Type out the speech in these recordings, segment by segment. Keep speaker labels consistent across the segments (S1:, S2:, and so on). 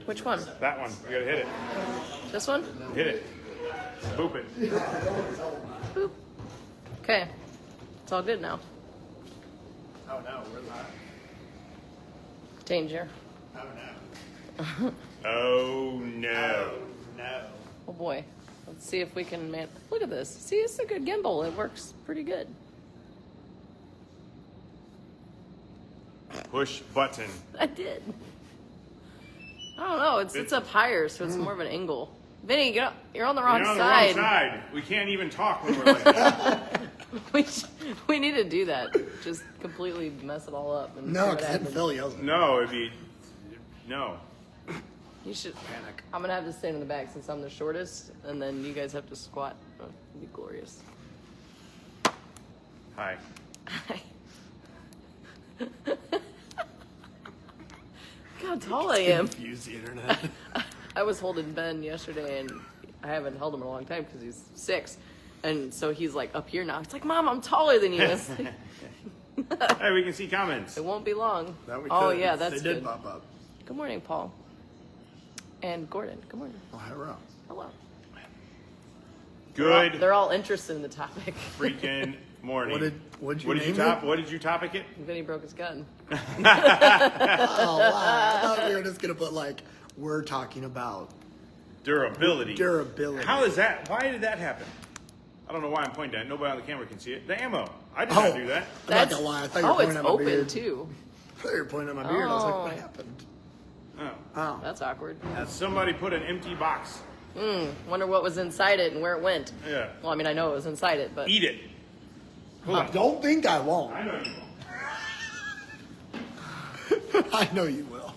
S1: Which one?
S2: That one. You gotta hit it.
S1: This one?
S2: Hit it. Boop it.
S1: Boop. Okay. It's all good now.
S3: Oh no, we're live.
S1: Danger.
S3: Oh no.
S2: Oh no.
S3: No.
S1: Oh boy. Let's see if we can look at this. See, it's a good gimbal. It works pretty good.
S2: Push button.
S1: I did. I don't know. It's up higher, so it's more of an angle. Vinny, get up. You're on the wrong
S2: You're on
S1: side.
S2: the wrong side. We can't even talk when we're like that.
S1: we need to do that. Just completely mess it all up. And
S3: No,
S1: see what
S3: because
S1: happens.
S3: Phil yells.
S2: No, it'd be no.
S1: You should.
S3: Panic.
S1: I'm gonna have to stand in the back since I'm the shortest, and then you guys have to squat. Oh, it'd be glorious.
S2: Hi.
S1: Look how tall I am.
S3: Confuse the internet.
S1: I was holding Ben yesterday, and I haven't held him in a long time because he's 6, and so he's like up here now. It's like, Mom, I'm taller than you. It's like,
S2: Hey, we can see comments.
S1: it won't be long.
S3: That we
S1: Oh
S3: could.
S1: yeah, that's
S3: They did
S1: good.
S3: pop up.
S1: Good morning, Paul. And Gordon. Good morning.
S3: Oh, hello.
S1: Hello.
S2: Good
S1: They're all interested in the topic.
S2: freaking morning.
S3: What did you
S2: What
S3: name it?
S2: What did you topic it?
S1: Vinny broke his gun.
S3: Oh, wow. I thought we were just going to put, like, we're talking about
S2: Durability.
S3: durability.
S2: How is that? Why did that happen? I don't know why I'm pointing at it. Nobody on the camera can see it. The ammo. I did not do that.
S3: I'm not going to lie. I thought you were pointing
S1: it's
S3: at my
S1: open
S3: beard.
S1: too.
S3: I thought you were pointing at my beard. I was like,
S1: Oh.
S3: what happened?
S2: Oh.
S3: Oh.
S1: That's awkward.
S2: Somebody put an empty box.
S1: Wonder what was inside it and where it went.
S2: Yeah.
S1: Well, I mean, I know it was inside it, but
S2: Eat it. Hold on.
S3: Don't think I won't.
S2: I know you won't.
S3: I know you will.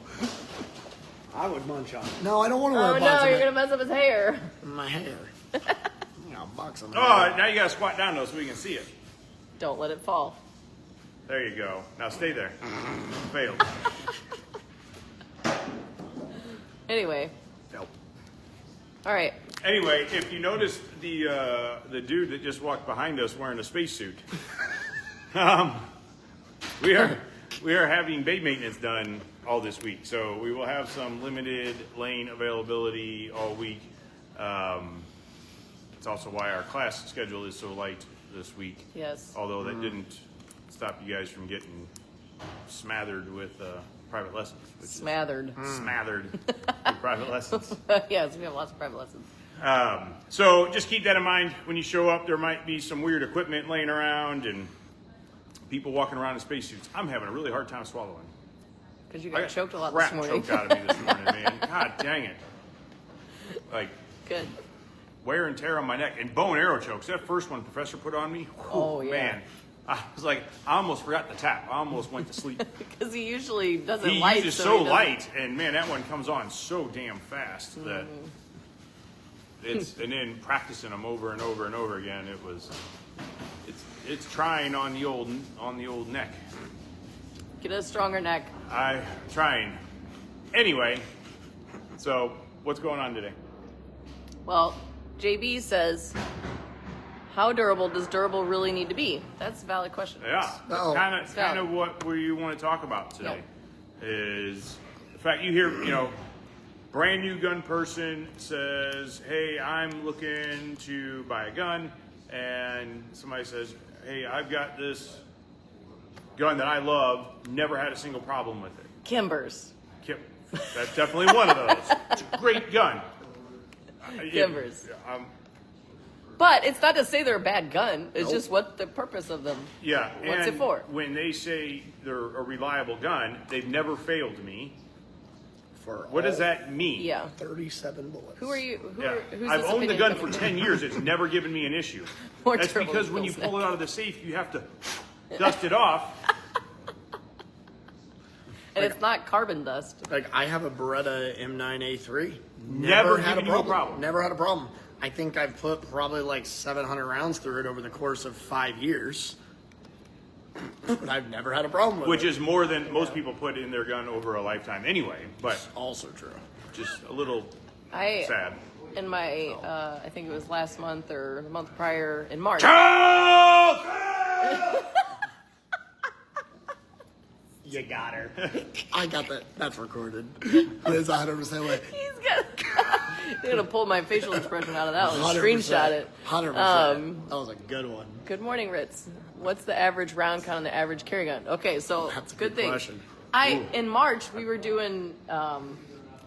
S3: I would munch on it. No, I don't want to wear
S1: oh
S3: a box
S1: no,
S3: on
S1: you're gonna mess up his hair.
S3: my hair. You know, a box on my
S2: Oh,
S3: hair.
S2: now you gotta squat down though so we can see it.
S1: Don't let it fall.
S2: There you go. Now stay there. Failed.
S1: Anyway,
S3: Nope.
S1: all right.
S2: Anyway, if you noticed the dude that just walked behind us wearing a spacesuit, we are having bay maintenance done all this week, so we will have some limited lane availability all week. It's also why our class schedule is so light this week.
S1: Yes.
S2: Although that didn't stop you guys from getting smothered with private lessons. Which is
S1: Smothered.
S2: smothered with private lessons.
S1: Yes, we have lots of private lessons.
S2: So just keep that in mind when you show up. There might be some weird equipment laying around and people walking around in spacesuits. I'm having a really hard time swallowing.
S1: Because you
S2: I
S1: got choked a lot
S2: crap
S1: this morning.
S2: choked out of me this morning, man. God dang it. Like
S1: Good.
S2: wear and tear on my neck and bow and arrow chokes. That first one Professor put on me. Whew,
S1: Oh, yeah.
S2: Man, I was like, I almost forgot the tap. I almost went to sleep.
S1: Because he usually doesn't
S2: He
S1: light.
S2: uses
S1: so
S2: so
S1: he doesn't-
S2: light, and man, that one comes on so damn fast that it's. And then practicing them over and over and over again, it's trying on the old neck.
S1: Get a stronger neck.
S2: I'm trying. Anyway, so what's going on today?
S1: Well, JB says, how durable does durable really need to be? That's a valid question.
S2: Yeah, that's
S3: Uh-oh.
S2: kind of what we want to talk about today. Is the fact you hear, brand new gun person says, "Hey, I'm looking to buy a gun," and somebody says, "Hey, I've got this gun that I love, never had a single problem with it."
S1: Kimbers.
S2: That's definitely one of those. It's a great gun.
S1: Kimbers. But it's not to say they're a bad gun. It's just what the purpose of them.
S2: Yeah.
S1: What's
S2: and
S1: it for?
S2: When they say they're a reliable gun, they've never failed me.
S3: For
S2: What does
S3: all
S2: that mean?
S1: Yeah.
S3: 37 bullets.
S1: Who are you?
S2: Yeah.
S1: Who's
S2: I've
S1: this
S2: owned the
S1: opinion
S2: gun for
S1: coming
S2: 10 years. It's never given me an issue.
S1: More
S2: That's
S1: durable
S2: because
S1: than
S2: when you
S1: Bill's
S2: pull it
S1: neck.
S2: out of the safe, you have to dust it off.
S1: And it's not carbon dust.
S3: Like, I have a Beretta M9A3.
S2: Never
S3: had
S2: given you a problem.
S3: Never had a problem. I think I've put probably like 700 rounds through it over the course of 5 years. But I've never had a problem with
S2: Which
S3: it.
S2: is more than most people put in their gun over a lifetime anyway, but
S3: Also true.
S2: just a little
S1: I
S2: sad.
S1: in my I think it was last month or the month prior in March.
S2: Charles!
S3: You got her. I got that. That's recorded. Liz 100% like.
S1: He's gonna pull my facial expression out of that one.
S3: 100%.
S1: Screenshot it.
S3: 100%. That was a good one.
S1: Good morning, Ritz. What's the average round count on the average carry gun? Okay, so
S3: That's a
S1: good thing.
S3: question.
S1: In March we were doing I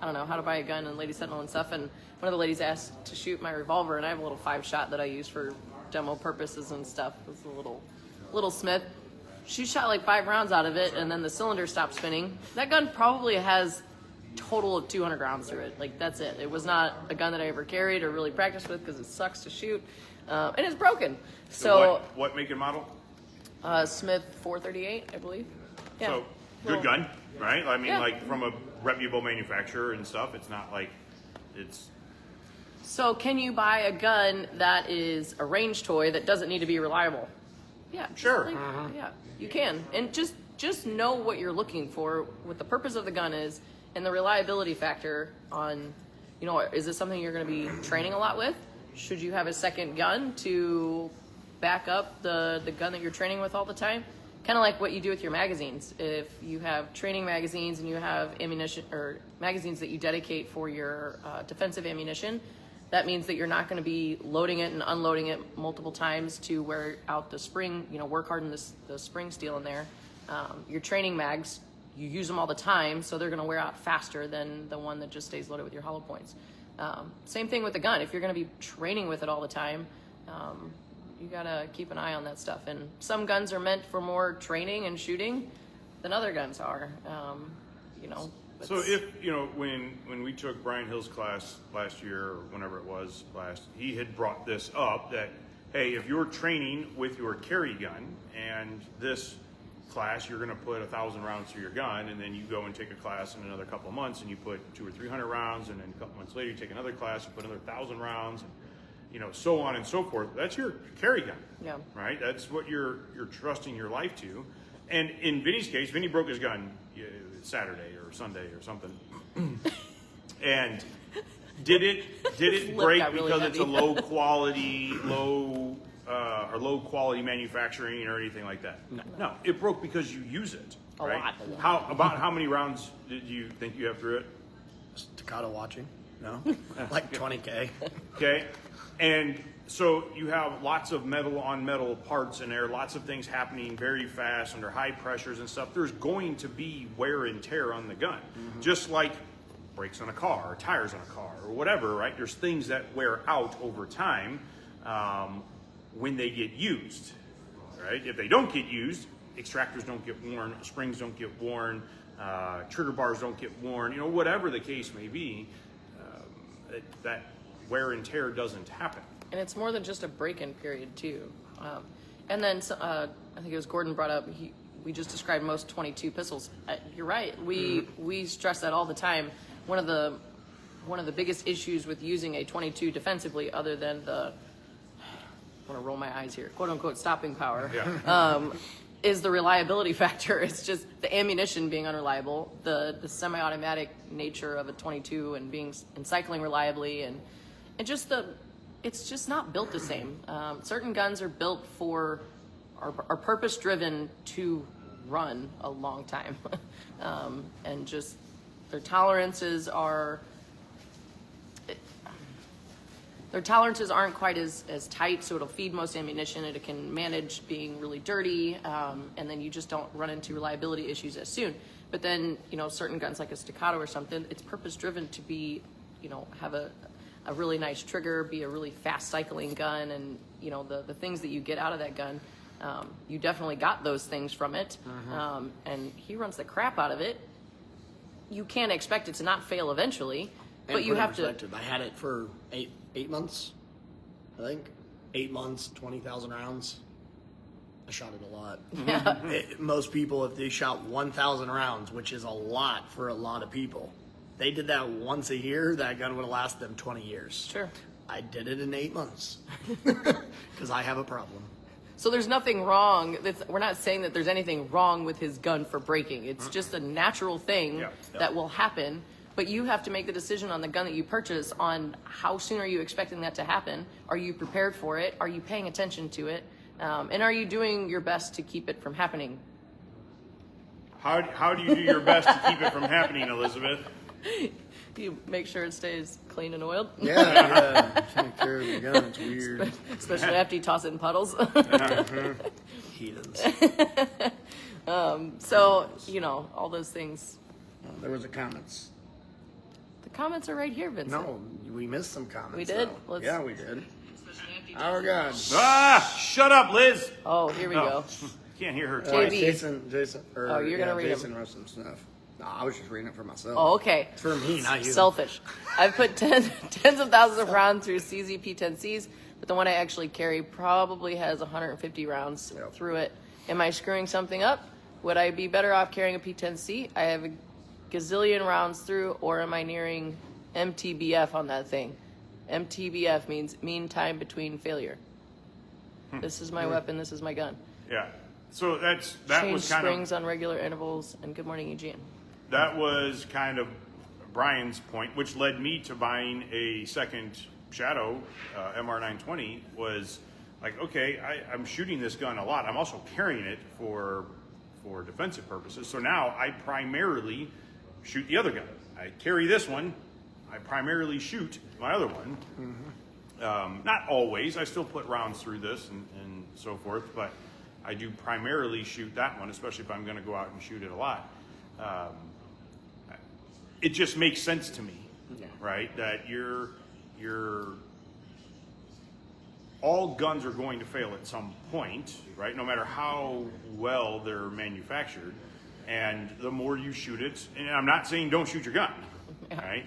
S1: don't know how to buy a gun and Lady Sentinel and stuff, and one of the ladies asked to shoot my revolver, and I have a little 5-shot that I use for demo purposes and stuff. It's a little Smith. She shot like 5 rounds out of it, and then the cylinder stopped spinning. That gun probably has total of 200 rounds through it. Like, that's it. It was not a gun that I ever carried or really practiced with because it sucks to shoot, and it's broken. So
S2: what make and model?
S1: Smith 438, I believe. Yeah.
S2: So good
S1: Well,
S2: gun, right? I mean,
S1: Yeah.
S2: like from a reputable manufacturer and stuff. It's not like it's.
S1: So can you buy a gun that is a range toy that doesn't need to be reliable? Yeah,
S2: Sure.
S1: Yeah, you can, and just know what you're looking for, what the purpose of the gun is, and the reliability factor on, is this something you're going to be training a lot with? Should you have a second gun to back up the gun that you're training with all the time? Kind of like what you do with your magazines. If you have training magazines and you have ammunition or magazines that you dedicate for your defensive ammunition, that means that you're not going to be loading it and unloading it multiple times to wear out the spring, work hard in the spring steel in there. Your training mags, you use them all the time, so they're going to wear out faster than the one that just stays loaded with your hollow points. Same thing with the gun. If you're going to be training with it all the time, you got to keep an eye on that stuff. And some guns are meant for more training and shooting than other guns are.
S2: So if when we took Brian Hill's class last year or whenever it was last, he had brought this up that hey, if you're training with your carry gun and this class you're going to put 1,000 rounds through your gun, and then you go and take a class in another couple of months and you put 200 or 300 rounds, and then a couple months later you take another class, you put another 1,000 rounds, and so on and so forth. That's your carry gun,
S1: Yeah.
S2: right? That's what you're trusting your life to. And in Vinnie's case, Vinnie broke his gun Saturday or Sunday or something. And did it
S1: lip
S2: break
S1: got really
S2: because it's a
S1: heavy.
S2: low quality manufacturing or anything like that? No, it broke because you use it.
S1: A
S2: Right?
S1: lot.
S2: How many rounds did you think you have through it?
S3: Staccato watching? No? Like 20K.
S2: Okay, and so you have lots of metal on metal parts in there, lots of things happening very fast under high pressures and stuff. There's going to be wear and tear on the gun, just like brakes on a car or tires on a car or whatever, right? There's things that wear out over time when they get used, right? If they don't get used, extractors don't get worn, springs don't get worn, trigger bars don't get worn, whatever the case may be, that wear and tear doesn't happen.
S1: And it's more than just a break-in period too. And then I think it was Gordon brought up. We just described most 22 pistols. You're right. We stress that all the time. One of the biggest issues with using a 22 defensively, other than the I want to roll my eyes here, quote unquote stopping power, is the reliability factor. It's just the ammunition being unreliable, the semi-automatic nature of a 22 and cycling reliably, and it's just not built the same. Certain guns are built are purpose driven to run a long time, and just their tolerances aren't quite as tight, so it'll feed most ammunition, and it can manage being really dirty, and then you just don't run into reliability issues as soon. But then, certain guns like a Staccato or something, it's purpose driven to be, have a really nice trigger, be a really fast cycling gun, and, the things that you get out of that gun, you definitely got those things from it, and he runs the crap out of it. You can't expect it to not fail eventually, but you have to.
S3: I had it for eight months, I think. 8 months, 20,000 rounds. I shot it a lot.
S1: Yeah.
S3: Most people, if they shot 1,000 rounds, which is a lot for a lot of people, they did that once a year, that gun would have lasted them 20 years.
S1: Sure.
S3: I did it in 8 months because I have a problem.
S1: So there's nothing wrong. We're not saying that there's anything wrong with his gun for breaking. It's just a natural thing that will happen. But you have to make the decision on the gun that you purchase on how soon are you expecting that to happen? Are you prepared for it? Are you paying attention to it? And are you doing your best to keep it from happening?
S2: How do you do your best to keep it from happening, Elizabeth?
S1: You make sure it stays clean and oiled.
S3: Yeah. Take care of your gun. It's weird.
S1: Especially after you toss it in puddles.
S3: Heathens.
S1: So, all those things.
S3: There was a comments.
S1: The comments are right here, Vincent.
S3: No, we missed some comments.
S1: We did?
S3: though. Yeah, we did. Our God.
S2: Shut up, Liz.
S1: Oh, here we go.
S2: Can't hear her
S1: JB.
S2: twice.
S3: Jason.
S1: Oh, you're gonna read
S3: Jason
S1: them.
S3: wrote some stuff. No, I was just reading it for myself.
S1: Oh, okay.
S3: It's for me, not you.
S1: Selfish. I've put tens of thousands of rounds through CZP-10Cs, but the one I actually carry probably has 150 rounds through it. Am I screwing something up? Would I be better off carrying a P10C? I have a gazillion rounds through, or am I nearing MTBF on that thing? MTBF means mean time between failure. This is my weapon. This is my gun.
S2: Yeah. So that
S1: Change
S2: was kind
S1: springs
S2: of
S1: on regular intervals. And good morning, Eugene.
S2: that was kind of Brian's point, which led me to buying a second Shadow MR920. Was like, okay, I'm shooting this gun a lot. I'm also carrying it for defensive purposes. So now I primarily shoot the other gun. I carry this one. I primarily shoot my other one. Not always. I still put rounds through this and so forth, but I do primarily shoot that one, especially if I'm going to go out and shoot it a lot. It just makes sense to me, right? That you're all guns are going to fail at some point, right? No matter how well they're manufactured. And the more you shoot it, and I'm not saying don't shoot your gun, right?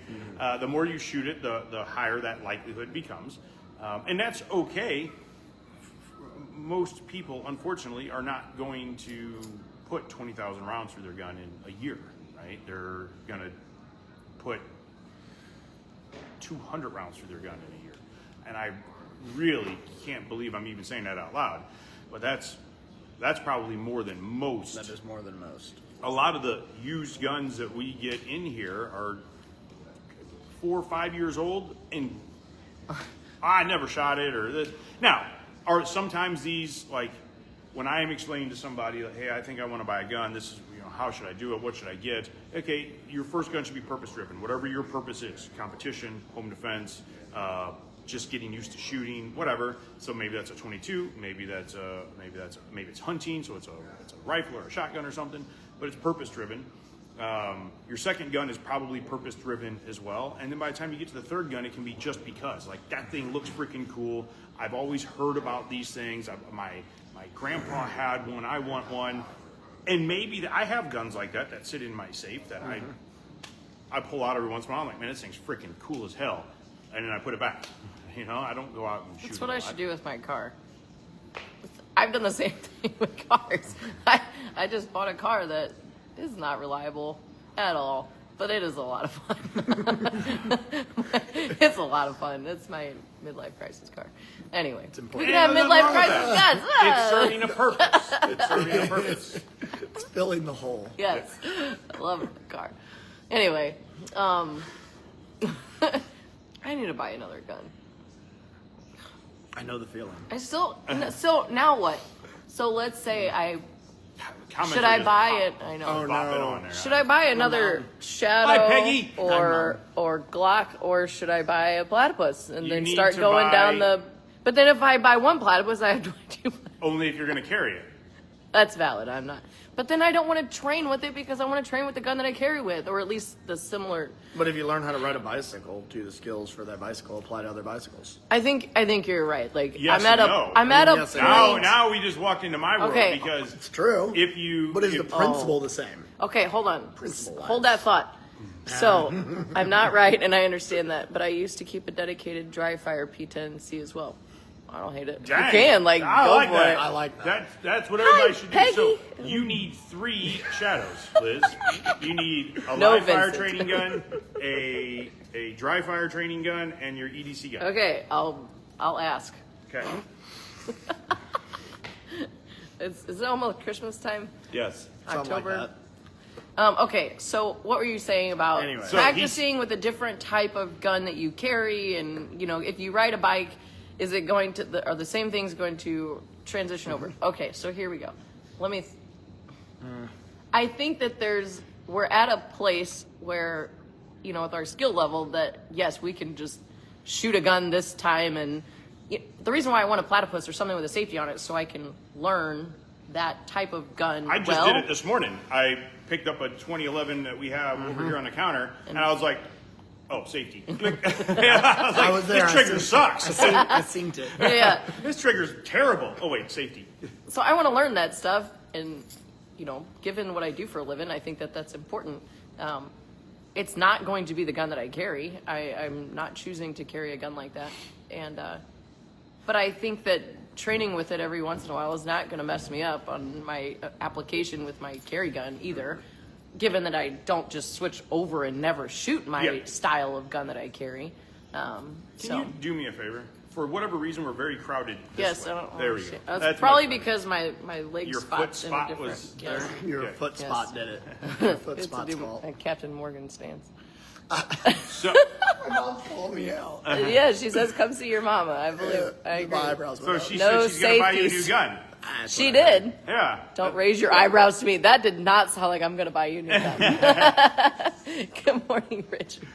S2: The more you shoot it, the higher that likelihood becomes. And that's okay. Most people, unfortunately, are not going to put 20,000 rounds through their gun in a year, right? They're going to put 200 rounds through their gun in a year. And I really can't believe I'm even saying that out loud. But that's probably more than most.
S3: That is more than most.
S2: A lot of the used guns that we get in here are 4 or 5 years old, and I never shot it or this. Now, are sometimes these, like, when I am explaining to somebody, like, hey, I think I want to buy a gun, this is, how should I do it, what should I get? Okay, your first gun should be purpose driven, whatever your purpose is, competition, home defense, just getting used to shooting, whatever. So maybe that's a 22, maybe it's hunting, so it's a rifle or a shotgun or something, but it's purpose driven. Your second gun is probably purpose driven as well, and then by the time you get to the third gun, it can be just because, like, that thing looks freaking cool. I've always heard about these things. My grandpa had one. I want one, and maybe I have guns like that sit in my safe that I pull out every once in a while. I'm like, man, this thing's freaking cool as hell, and then I put it back. I don't go out and shoot.
S1: That's what I should do with my car. I've done the same thing with cars. I just bought a car that is not reliable at all, but it is a lot of fun. It's a lot of fun. It's my midlife crisis car. Anyway, we can have midlife crisis guns.
S2: It's serving a purpose.
S3: It's filling the hole.
S1: Yes, I love the car. Anyway, I need to buy another gun.
S3: I know the feeling.
S1: So now what? So let's say
S2: Comments
S1: should
S2: are
S1: I
S2: just
S1: buy
S2: pop-
S1: it? I know.
S3: Oh,
S2: pop it
S3: no.
S2: on there.
S1: Should I buy another Shadow
S2: Hi, Peggy.
S1: or Glock, or should I buy a platypus and
S2: You
S1: then
S2: need
S1: start
S2: to
S1: going
S2: buy-
S1: down the? But then if I buy one platypus, I have to buy two.
S2: Only if you're going to carry it.
S1: That's valid. I'm not. But then I don't want to train with it because I want to train with the gun that I carry with, or at least the similar.
S3: But if you learn how to ride a bicycle, do the skills for that bicycle apply to other bicycles?
S1: I think you're right. Like
S2: Yes
S1: I'm at
S2: and
S1: a
S2: no.
S1: I'm at a
S3: Yes and
S1: point.
S2: Now we just walked into my world
S1: Okay.
S2: because
S3: It's true.
S2: if you
S3: But is the principle the same?
S1: Okay, hold on.
S3: Principle-wise.
S1: Hold that thought. So, I'm not right, and I understand that, but I used to keep a dedicated dry fire P10C as well. I don't hate it.
S2: Dang.
S1: You can,
S2: I
S1: go
S2: like
S1: for
S2: that.
S1: it.
S3: I like that.
S2: That's what everybody should do. So
S1: Peggy.
S2: you need 3 shadows, Liz. You need a
S1: No,
S2: live fire
S1: Vincent.
S2: training gun, a dry fire training gun, and your EDC gun.
S1: Okay, I'll ask.
S2: Okay.
S1: Is it almost Christmas time?
S2: Yes.
S3: Something like
S1: October?
S3: that.
S1: Okay, so what were you saying about
S3: Anyway.
S2: So
S1: practicing with a different type of gun that you carry, and if you ride a bike, is it going to are the same things going to transition over? Okay, so here we go. Let me. I think that we're at a place where, you know, with our skill level that, yes, we can just shoot a gun this time. And the reason why I want a platypus or something with a safety on it is so I can learn that type of gun.
S2: I just did it this morning. I picked up a 2011 that we have over here on the counter, and I was like, oh, safety. I was like, this trigger sucks.
S3: I synced it.
S1: Yeah.
S2: This trigger's terrible. Oh, wait, safety.
S1: So I want to learn that stuff, and, you know, given what I do for a living, I think that that's important. It's not going to be the gun that I carry. I'm not choosing to carry a gun like that. And, but I think that training with it every once in a while is not going to mess me up on my application with my carry gun either, given that I don't just switch over and never shoot my style of gun that I carry.
S2: Can you do me a favor? For whatever reason, we're very crowded.
S1: Yes,
S2: way.
S1: I don't.
S2: There we go.
S1: That's probably because my leg
S2: your
S1: spot's
S2: foot spot
S1: in a different.
S2: was
S1: Yes.
S2: there.
S3: Your
S2: Okay.
S3: foot spot did it. Your foot
S1: It's to
S3: spot's
S1: do
S3: fault.
S1: with Captain Morgan stance.
S2: So,
S3: My mom called me out.
S1: Yeah, she says, "Come see your mama." I believe. I agree.
S3: My eyebrows
S2: so
S3: went
S2: she
S1: No
S2: said she's going to buy you a new
S1: safeties.
S2: gun.
S3: up.
S1: She did.
S2: Yeah.
S1: Don't raise your eyebrows to me. That did not sound like I'm going to buy you a new gun. Good morning, Richard.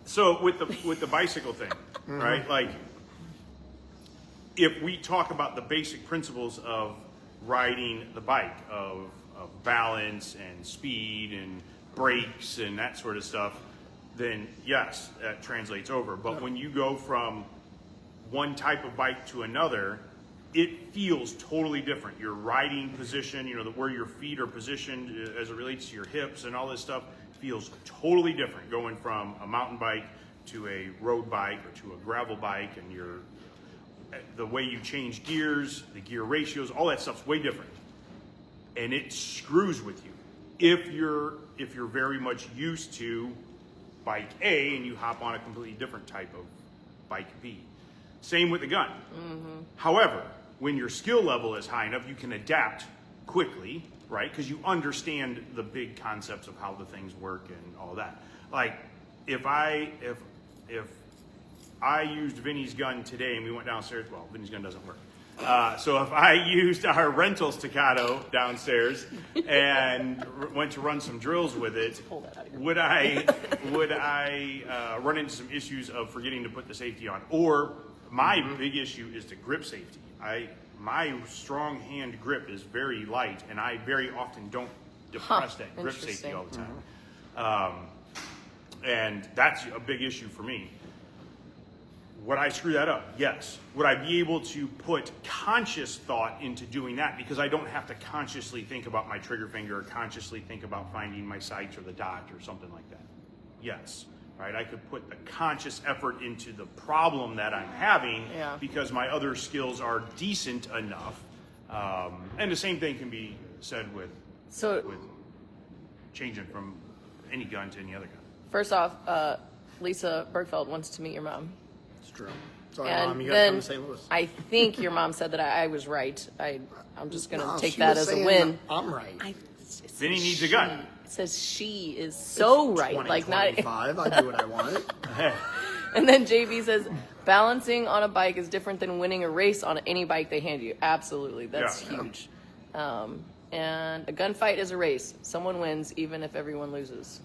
S2: So with the bicycle thing, right? Like, if we talk about the basic principles of riding the bike, of balance and speed and brakes and that sort of stuff, then yes, that translates over. But when you go from one type of bike to another, it feels totally different. Your riding position, you know, where your feet are positioned as it relates to your hips and all this stuff feels totally different going from a mountain bike to a road bike or to a gravel bike, and the way you change gears, the gear ratios, all that stuff's way different. And it screws with you if you're very much used to bike A and you hop on a completely different type of bike B. Same with the gun. However, when your skill level is high enough, you can adapt quickly, right? Because you understand the big concepts of how the things work and all that. Like, if I used Vinnie's gun today and we went downstairs, well, Vinnie's gun doesn't work. So if I used our rental staccato downstairs and went to run some drills with it, would I run into some issues of forgetting to put the safety on? Or my big issue is the grip safety. My strong hand grip is very light, and I very often don't depress that grip safety all the time. And that's a big issue for me. Would I screw that up? Yes. Would I be able to put conscious thought into doing that because I don't have to consciously think about my trigger finger or consciously think about finding my sights or the dot or something like that? Yes. Right? I could put the conscious effort into the problem that I'm having because my other skills are decent enough. And the same thing can be said with changing from any gun to any other gun.
S1: First off, Lisa Bergfeld wants to meet your mom.
S3: It's true. Sorry,
S1: And
S3: Mom, you gotta come to St. Louis.
S1: I think your mom said that I was right. I'm just going to
S3: No,
S1: take
S3: she
S1: that
S3: was
S1: as a
S3: saying
S1: win.
S3: I'm right.
S2: Vinnie needs a gun.
S1: It says she is so right. Like not.
S3: 2025, I do what I want.
S1: And then JB says, balancing on a bike is different than winning a race on any bike they hand you. Absolutely. That's huge. And a gunfight is a race. Someone wins even if everyone loses.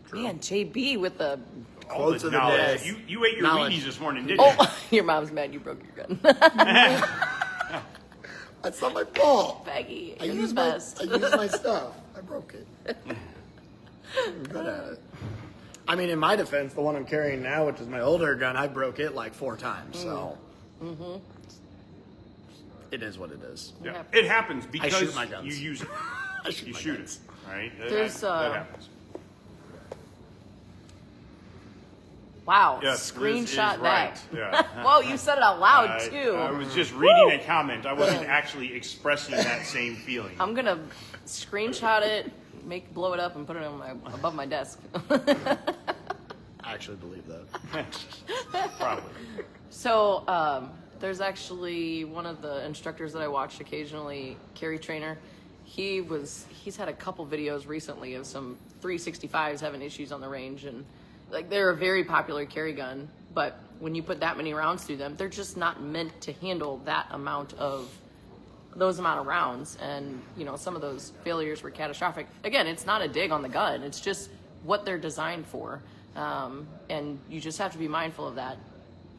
S3: True.
S1: Man, JB with the...
S3: Quotes of the
S2: knowledge.
S3: day.
S2: You ate your
S3: Knowledge.
S2: Wheaties this morning, didn't you?
S1: Oh, your mom's mad you broke your gun.
S3: That's not my fault.
S1: Peggy,
S3: I
S1: you're
S3: used
S1: the
S3: my
S1: best.
S3: stuff. I broke it. I'm good at it. I mean, in my defense, the one I'm carrying now, which is my older gun, I broke it like 4 times. So it is what it is.
S2: Yeah. It happens because
S3: shoot my guns.
S2: you use it.
S3: I shoot
S2: You
S3: my
S2: shoot
S3: guns.
S2: it, right?
S1: There's,
S2: that happens.
S1: Wow,
S2: Yes,
S1: screenshot
S2: Liz is
S1: that.
S2: right. Yeah.
S1: Whoa, you said it out loud too.
S2: I was just reading a comment. I wasn't actually expressing that same feeling.
S1: I'm gonna screenshot it, blow it up, and put it on above my desk.
S3: I actually believe that.
S2: Probably.
S1: So there's actually one of the instructors that I watched occasionally, Carry Trainer. He's had a couple videos recently of some 365s having issues on the range, and like they're a very popular carry gun, but when you put that many rounds through them, they're just not meant to handle that amount of those amount of rounds, and some of those failures were catastrophic. Again, it's not a dig on the gun, it's just what they're designed for, and you just have to be mindful of that.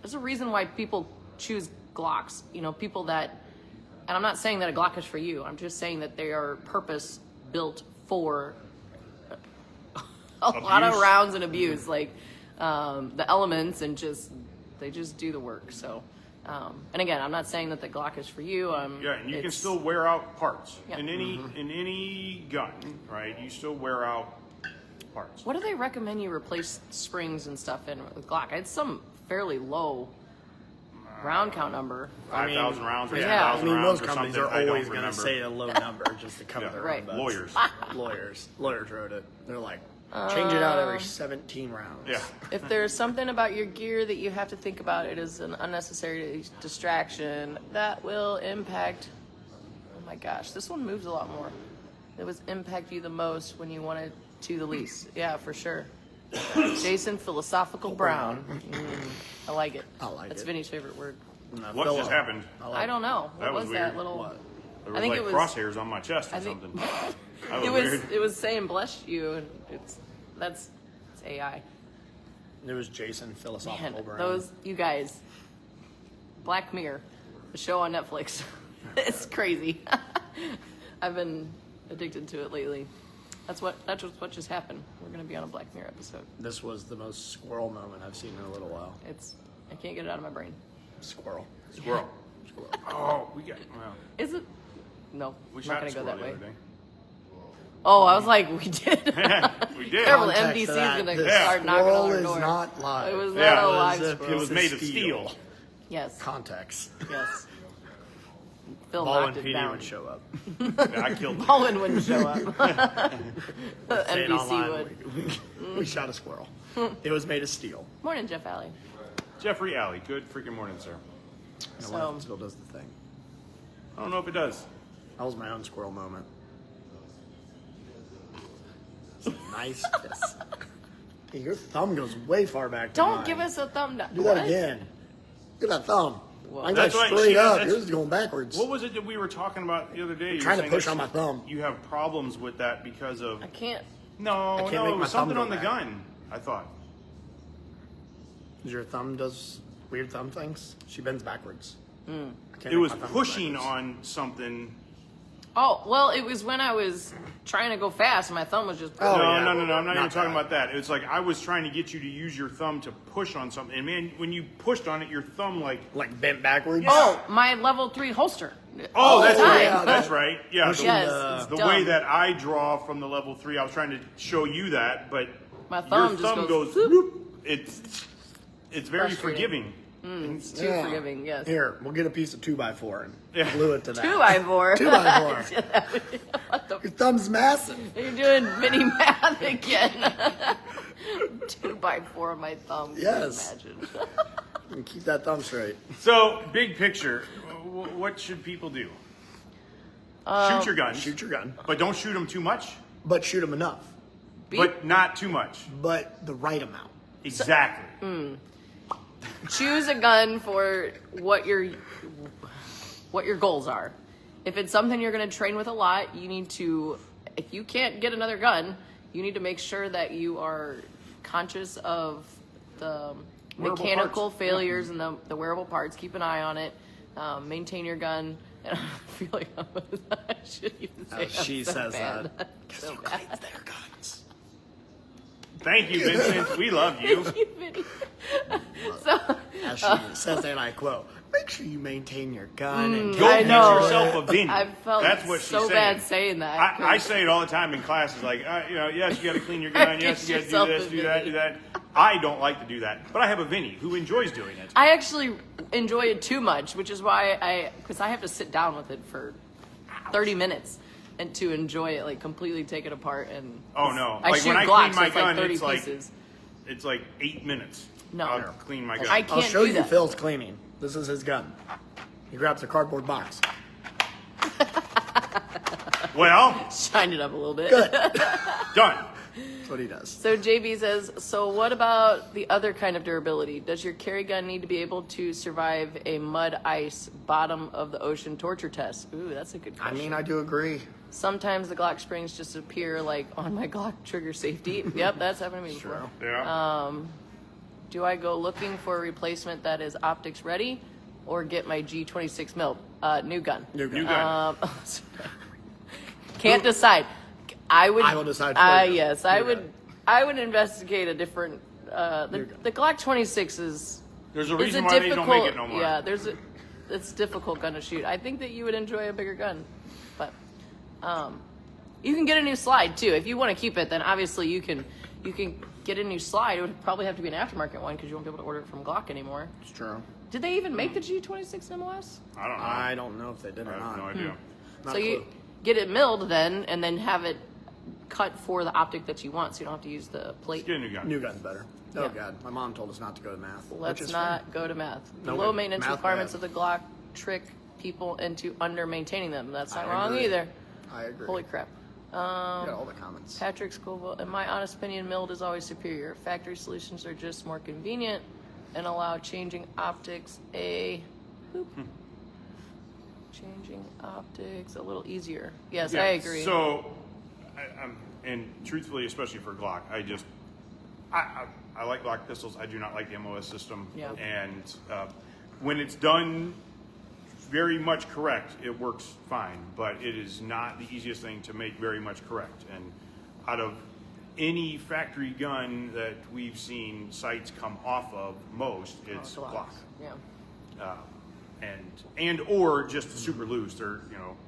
S1: There's a reason why people choose Glocks. People that, and I'm not saying that a Glock is for you, I'm just saying that they are purpose built for a lot of rounds and abuse, like the elements, and they just do the work. So and again, I'm not saying that the Glock is for you.
S2: And you can still wear out parts.
S1: Yeah.
S2: In any gun, right? You still wear out parts.
S1: What do they recommend you replace springs and stuff in with Glock? It's some fairly low round count number.
S2: 5,000 rounds or
S1: yeah.
S2: 10,000 rounds
S3: most
S2: or
S3: companies
S2: something.
S3: are
S2: I don't
S3: always going to
S2: remember.
S3: say a low number just to cover
S2: Yeah.
S3: their
S1: Right.
S3: own butts. Lawyers wrote it. They're like, change it out every 17 rounds.
S2: Yeah.
S1: If there's something about your gear that you have to think about, it is an unnecessary distraction that will impact. Oh my gosh, this one moves a lot more. It was impact you the most when you want it to the least. Yeah, for sure. Jason Philosophical Brown. I like it.
S3: I like
S1: That's
S3: it.
S1: Vinny's favorite word.
S2: What just happened?
S1: I don't know. What
S2: That was
S1: was that
S2: weird.
S1: little?
S3: What?
S2: There was
S1: I think
S2: like
S1: it was-
S2: crosshairs on my chest or
S1: I think-
S2: something. That
S1: It
S2: was
S1: was
S2: weird.
S1: it was saying bless you, and it's AI.
S3: It was Jason Philosophical
S1: Man,
S3: Brown.
S1: those, you guys, Black Mirror, the show on Netflix. It's crazy. I've been addicted to it lately. That's what just happened. We're gonna be on a Black Mirror episode.
S3: This was the most squirrel moment I've seen in a little while.
S1: I can't get it out of my brain.
S3: Squirrel.
S2: Squirrel. Oh, we got. Well,
S1: Is it? No,
S2: we
S1: I'm
S2: shot
S1: not
S2: a
S1: gonna go
S2: squirrel
S1: that
S2: the
S1: way.
S2: other day.
S1: Oh, I was like, we did.
S2: We did.
S1: Careful, the
S3: Context
S1: NBC's
S3: of that,
S1: gonna
S3: the
S1: start knocking
S3: squirrel
S1: on our
S3: is
S1: door.
S3: not live.
S1: It was
S2: Yeah,
S1: not
S2: it
S1: a
S2: was
S1: live
S3: a
S1: squirrel.
S2: It was made of steel.
S1: Yes,
S3: Context.
S1: yes. Phil
S3: Ball
S1: knocked
S3: and
S1: it
S3: PD
S1: down.
S3: would show up.
S2: Yeah, I killed it.
S1: Bowen wouldn't show up.
S3: Say it
S1: NBC
S3: online.
S1: would.
S3: We shot a squirrel. It was made of steel.
S1: Morning, Jeff Alley.
S2: Jeffrey Alley. Good freaking morning, sir.
S3: And
S1: So-
S3: it still does the thing.
S2: I don't know if it does.
S3: That was my own squirrel moment. Nice kiss. Hey, your thumb goes way far back. to
S1: Don't
S3: mine.
S1: give us a thumb down.
S3: Do that again. Look at that thumb.
S1: Well,
S3: Mine
S2: that's
S3: goes
S2: right.
S3: straight
S2: See,
S3: up.
S2: that's-
S3: Yours is going backwards.
S2: What was it that we were talking about the other day? You were
S3: trying to
S2: saying
S3: push
S2: that
S3: on my thumb.
S2: You have problems with that because of.
S1: I can't.
S2: No,
S3: can't
S2: no,
S3: make
S2: it
S3: my
S2: was
S3: thumb
S2: something
S3: go
S2: on the
S3: back.
S2: gun. I thought.
S3: Your thumb does weird thumb things. She bends backwards. I can't
S2: It
S3: make
S2: was
S3: my thumb go
S2: pushing
S3: backwards.
S2: on something.
S1: Oh, well, it was when I was trying to go fast and my thumb was just.
S3: Oh,
S2: no,
S3: yeah.
S2: no, no, no. I'm not even
S3: Not
S2: talking
S3: that.
S2: about that. It's like I was trying to get you to use your thumb to push on something, and man, when you pushed on it, your thumb like.
S3: Like bent backwards.
S1: Oh, my level 3 holster.
S2: Oh,
S1: All the
S2: that's
S1: time.
S2: right.
S3: yeah,
S2: That's right. Yeah.
S3: Pushing
S1: Yes,
S3: the-
S1: it's
S2: The
S1: dumb.
S2: way that I draw from the level 3, I was trying to show you that, but
S1: My thumb
S2: your
S1: just
S2: thumb
S1: goes
S2: goes.
S1: whoop.
S2: whoop. It's very
S1: Frustrating.
S2: forgiving.
S1: It's too
S3: Yeah.
S1: forgiving, yes.
S3: Here, we'll get a piece of 2x4 and
S2: Yeah.
S3: glue it to that.
S1: 2x4.
S3: 2x4.
S1: What the
S3: Your thumb's massive.
S1: You're doing mini math again. 2x4 on my thumb. Can you
S3: Yes.
S1: Imagine.
S3: And keep that thumb straight.
S2: So, big picture, what should people do? Shoot your guns,
S3: Shoot your gun,
S2: but don't shoot them too much,
S3: but shoot them enough.
S2: but not too much.
S3: But the right amount.
S2: Exactly.
S1: Choose a gun for what your goals are. If it's something you're going to train with a lot, you need to. If you can't get another gun, you need to make sure that you are conscious of the
S2: Wearable
S1: mechanical
S2: parts.
S1: failures and the wearable parts. Keep an eye on it. Maintain your gun. And I feel like I should even say
S3: She
S1: I'm so
S3: says
S1: bad.
S3: that.
S1: So bad.
S3: Their guns.
S2: Thank you, Vincent. We love you.
S1: Thank you, Vinny. So,
S3: As she says, and I quote, make sure you maintain your gun and
S2: Go
S1: I
S2: get
S1: know.
S2: yourself a Vinny.
S1: I felt
S2: That's what she's
S1: so
S2: saying.
S1: bad saying that.
S2: I say it all the time in classes, like, yes, you got to clean your gun. Yes,
S1: Get
S2: you got to
S1: yourself
S2: do
S1: a
S2: this, do that,
S1: Vinny.
S2: do that. I don't like to do that, but I have a Vinny who enjoys doing it.
S1: I actually enjoy it too much, which is why because I have to sit down with it for 30 minutes and to enjoy it, like completely take it apart. And
S2: Oh no!
S1: I
S2: Like
S1: shoot
S2: when I
S1: Glocks,
S2: clean my
S1: it's
S2: gun,
S1: like 30
S2: it's like
S1: pieces.
S2: it's like 8 minutes.
S1: No.
S2: I'll clean my gun.
S1: I can't
S3: I'll show
S1: do
S3: you
S1: that.
S3: Phil's cleaning. This is his gun. He grabs a cardboard box.
S2: Well,
S1: Shine it up a little bit.
S3: Good.
S2: done.
S3: That's what he does.
S1: So JB says, so what about the other kind of durability? Does your carry gun need to be able to survive a mud ice bottom of the ocean torture test? Ooh, that's a good
S3: I
S1: question.
S3: mean, I do agree.
S1: Sometimes the Glock springs just appear like on my Glock trigger safety. Yep, that's happened to me before.
S3: True.
S2: Yeah.
S1: Do I go looking for a replacement that is optics ready or get my G26 mil? New gun.
S3: New gun.
S2: New gun.
S1: Can't decide. I will
S3: decide for you.
S1: Yes,
S3: New
S1: I
S3: gun.
S1: would. I would investigate a different. The Glock 26 is.
S2: There's a
S1: is
S2: reason
S1: a
S2: why
S1: difficult,
S2: they don't make it no more.
S1: Yeah, it's a difficult gun to shoot. I think that you would enjoy a bigger gun, but you can get a new slide too if you want to keep it. Then obviously you can get a new slide. It would probably have to be an aftermarket one because you won't be able to order it from Glock anymore.
S3: It's true.
S1: Did they even make the G26 in MLS?
S2: I don't know.
S3: I don't know if they did or
S2: I
S3: not.
S2: have no idea.
S3: Not
S1: So
S3: a
S1: you
S3: clue.
S1: get it milled then, and then have it cut for the optic that you want, so you don't have to use the plate.
S2: Get a new gun.
S3: New gun's better. Oh,
S1: Yeah.
S3: God. My mom told us not to go to math. which
S1: Let's
S3: is
S1: not go to math. The
S3: No,
S1: low maintenance
S3: math
S1: requirements
S3: bad.
S1: of the Glock trick people into under maintaining them. That's not
S3: I
S1: wrong
S3: agree.
S1: either.
S3: I agree.
S1: Holy crap.
S3: You got all the comments.
S1: Patrick Scoville, in my honest opinion, milled is always superior. Factory solutions are just more convenient and allow changing optics changing optics a little easier. Yes,
S2: Yeah,
S1: I agree.
S2: So, and truthfully, especially for Glock, I like Glock pistols. I do not like the MOS system.
S1: Yeah.
S2: And when it's done very much correct, it works fine. But it is not the easiest thing to make very much correct. And out of any factory gun that we've seen sights come off of, most it's
S1: Glocks.
S2: Glock.
S1: Yeah.
S2: And or just super loose. They're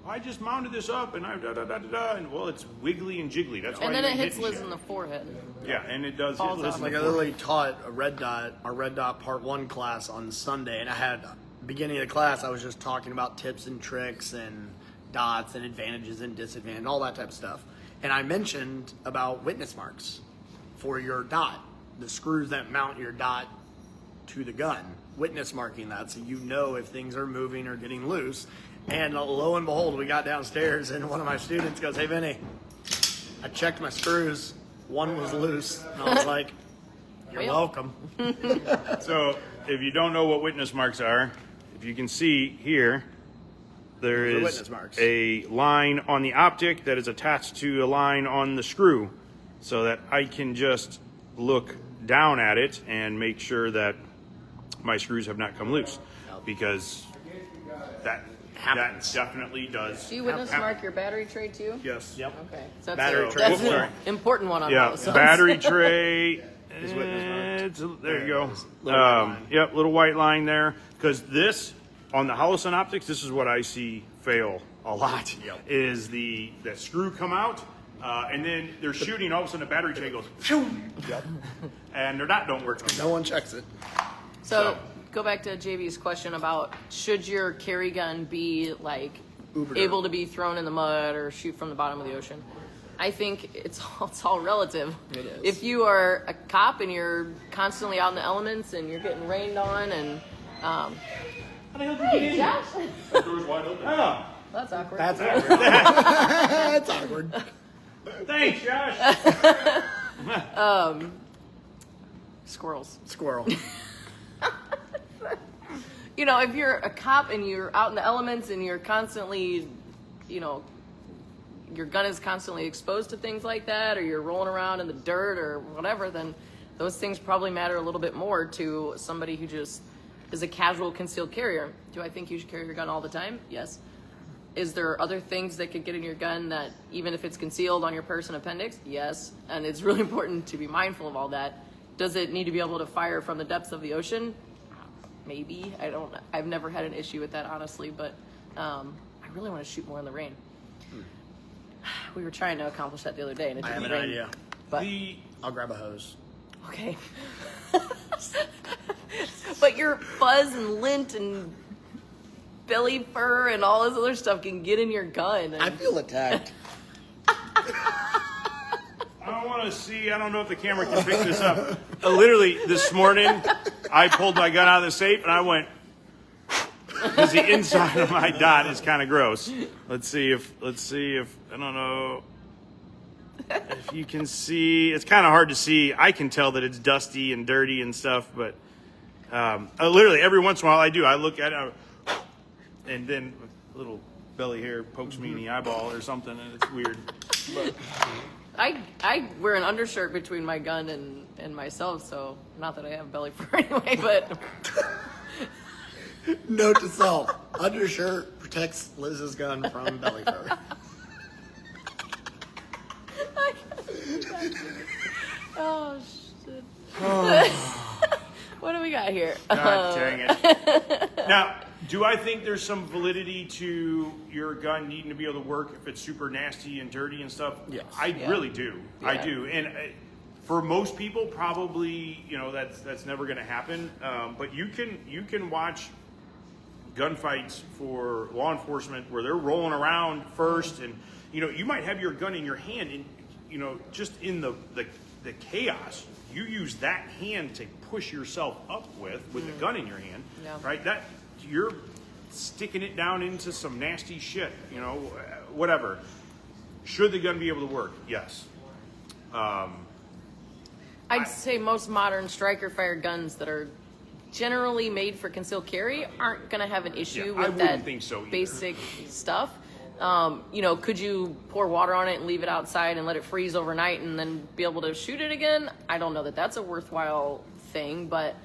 S2: I just mounted this up and and well, it's wiggly and jiggly. That's why
S1: And then
S2: you
S1: it
S2: hit
S1: hits
S2: and
S1: Liz
S2: shit.
S1: in the forehead.
S2: Yeah, and it does hit
S1: Falls
S2: Liz
S1: off.
S2: in
S3: Like
S2: the
S3: I
S2: forehead.
S3: literally taught our red dot part 1 class on Sunday, and I had beginning of the class I was just talking about tips and tricks and dots and advantages and disadvantages, all that type of stuff. And I mentioned about witness marks for your dot, the screws that mount your dot to the gun, witness marking that so you know if things are moving or getting loose. And lo and behold, we got downstairs and one of my students goes, "Hey Vinny, I checked my screws, one was loose." And I was like, "You're
S1: Well.
S3: welcome."
S2: So if you don't know what witness marks are, if you can see here, there
S3: Those are
S2: is
S3: witness marks.
S2: a line on the optic that is attached to a line on the screw, so that I can just look down at it and make sure that my screws have not come loose, because that
S3: Happens.
S2: definitely does.
S1: Do you witness
S2: happen.
S1: mark your battery tray too?
S2: Yes.
S3: Yep.
S1: Okay. So
S3: Battery
S1: that's,
S3: tray.
S1: that's
S2: Sorry.
S1: an important one on
S2: Yeah,
S1: those. So
S2: battery tray.
S3: Is witness marked.
S2: There you go.
S3: Little white line.
S2: Yep, little white line there. Because this, on the Holosun optics, this is what I see fail a lot.
S3: Yep.
S2: Is that screw come out, and then they're shooting, all of a sudden the battery tray goes, phew,
S3: Yep.
S2: and their dot don't work.
S3: No one checks it.
S1: So go back to JV's question about should your carry gun be like
S3: Uber
S1: able to be thrown in the mud or shoot from the bottom of the ocean? I think it's all relative.
S3: It is.
S1: If you are a cop and you're constantly out in the elements and you're getting rained on and hey, Josh,
S2: The door's wide open. Oh,
S1: that's awkward.
S3: That's awkward. That's awkward.
S2: thanks, Josh.
S1: Squirrels.
S3: Squirrel.
S1: You know, if you're a cop and you're out in the elements and you're constantly, your gun is constantly exposed to things like that, or you're rolling around in the dirt or whatever, then those things probably matter a little bit more to somebody who just is a casual concealed carrier. Do I think you should carry your gun all the time? Yes. Is there other things that could get in your gun that, even if it's concealed on your person appendix? Yes. And it's really important to be mindful of all that. Does it need to be able to fire from the depths of the ocean? Maybe. I've never had an issue with that, honestly, but I really want to shoot more in the rain. We were trying to accomplish that the other day, and it
S3: I
S1: didn't
S3: have an
S1: rain.
S3: idea.
S1: But
S3: I'll grab a hose.
S1: okay. But your fuzz and lint and belly fur and all this other stuff can get in your gun. And
S3: I feel attacked.
S2: I don't know if the camera can pick this up. Literally, this morning, I pulled my gun out of the safe and I went, because the inside of my dot is kind of gross. Let's see if, I don't know. If you can see, it's kind of hard to see. I can tell that it's dusty and dirty and stuff, but literally every once in a while I look at it, and then a little belly hair pokes me in the eyeball or something, and it's weird. But
S1: I wear an undershirt between my gun and myself, so not that I have belly fur anyway, but
S3: Note to self: undershirt protects Liz's gun from belly fur.
S1: oh shit. What do we got here?
S2: God dang it. Now, do I think there's some validity to your gun needing to be able to work if it's super nasty and dirty and stuff?
S3: Yes.
S2: I really do. I
S1: Yeah.
S2: do. And for most people, probably, that's never going to happen. But you can watch gunfights for law enforcement where they're rolling around first, and you might have your gun in your hand, and just in the chaos, you use that hand to push yourself up with the gun in your hand,
S1: Yeah.
S2: right? That you're sticking it down into some nasty shit, whatever. Should the gun be able to work? Yes.
S1: I'd say most modern striker fire guns that are generally made for concealed carry aren't going to have an issue
S2: Yeah, I
S1: with
S2: wouldn't
S1: that
S2: think so either.
S1: basic stuff. Could you pour water on it and leave it outside and let it freeze overnight and then be able to shoot it again? I don't know that that's a worthwhile thing, but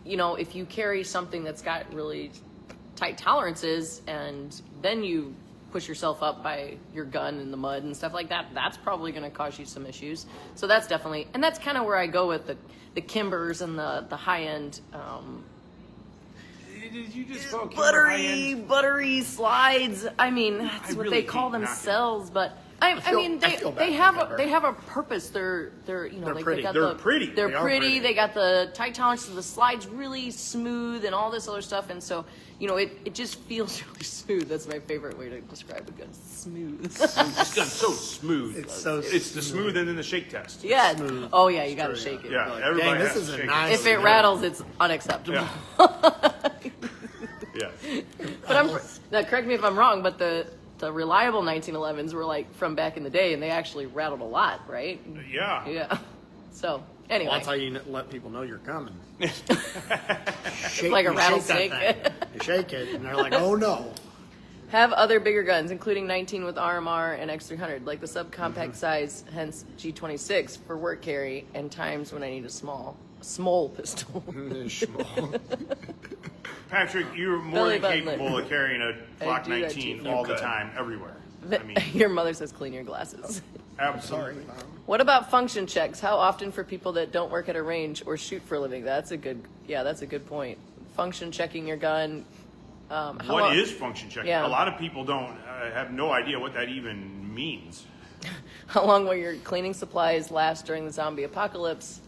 S1: if you carry something that's got really tight tolerances and then you push yourself up by your gun in the mud and stuff like that, that's probably going to cause you some issues. So that's definitely, and that's kind of where I go with the Kimbers and the high end,
S2: Did you just call Kimber high-end?
S1: buttery slides. I mean, that's
S2: I
S1: what
S2: really
S1: they call
S2: hate knocking.
S1: themselves, but I mean,
S3: I feel bad
S1: they
S3: for
S1: have
S3: Kimber.
S1: they have a purpose. They're like
S3: pretty.
S1: they got
S2: They're pretty.
S1: They're
S3: They are
S1: pretty.
S3: pretty.
S1: They got the tight tolerances. The slide's really smooth and all this other stuff. And so it just feels really smooth. That's my favorite way to describe a gun. Smooth.
S2: This gun's so smooth.
S3: It's
S2: the smooth and then the shake test.
S1: Yeah.
S3: Smooth.
S1: Oh yeah, you gotta
S3: True,
S1: shake it.
S2: Yeah,
S3: Like,
S2: everybody
S3: dang, this
S2: has
S3: is
S2: to
S3: a
S2: shake
S3: nice-
S1: If it
S3: Yeah.
S1: rattles, it's unacceptable.
S2: Yeah. Yeah.
S1: But now correct me if I'm wrong, but the reliable 1911s were like from back in the day, and they actually rattled a lot, right?
S2: Yeah.
S1: Yeah. So anyway,
S3: Well, that's how you let people know you're coming. Shake,
S1: like a
S3: you
S1: rattlesnake.
S3: Shake that thing. You shake it, and they're like, "Oh no!"
S1: have other bigger guns, including 19 with RMR and X300, like the subcompact size, hence G26 for work carry, and times when I need a small pistol.
S2: Patrick, you're more
S1: Belly
S2: than
S1: button.
S2: capable of carrying a Glock
S1: do that
S2: 19
S1: too.
S2: all the
S3: Okay.
S2: time, everywhere. I mean,
S1: Your mother says clean your glasses.
S2: absolutely.
S3: Sorry.
S1: What about function checks? How often for people that don't work at a range or shoot for a living? That's a good point. Function checking your gun. How
S2: What
S1: long-
S2: is function checking?
S1: Yeah.
S2: A lot of people don't have no idea what that even means.
S1: How long will your cleaning supplies last during the zombie apocalypse?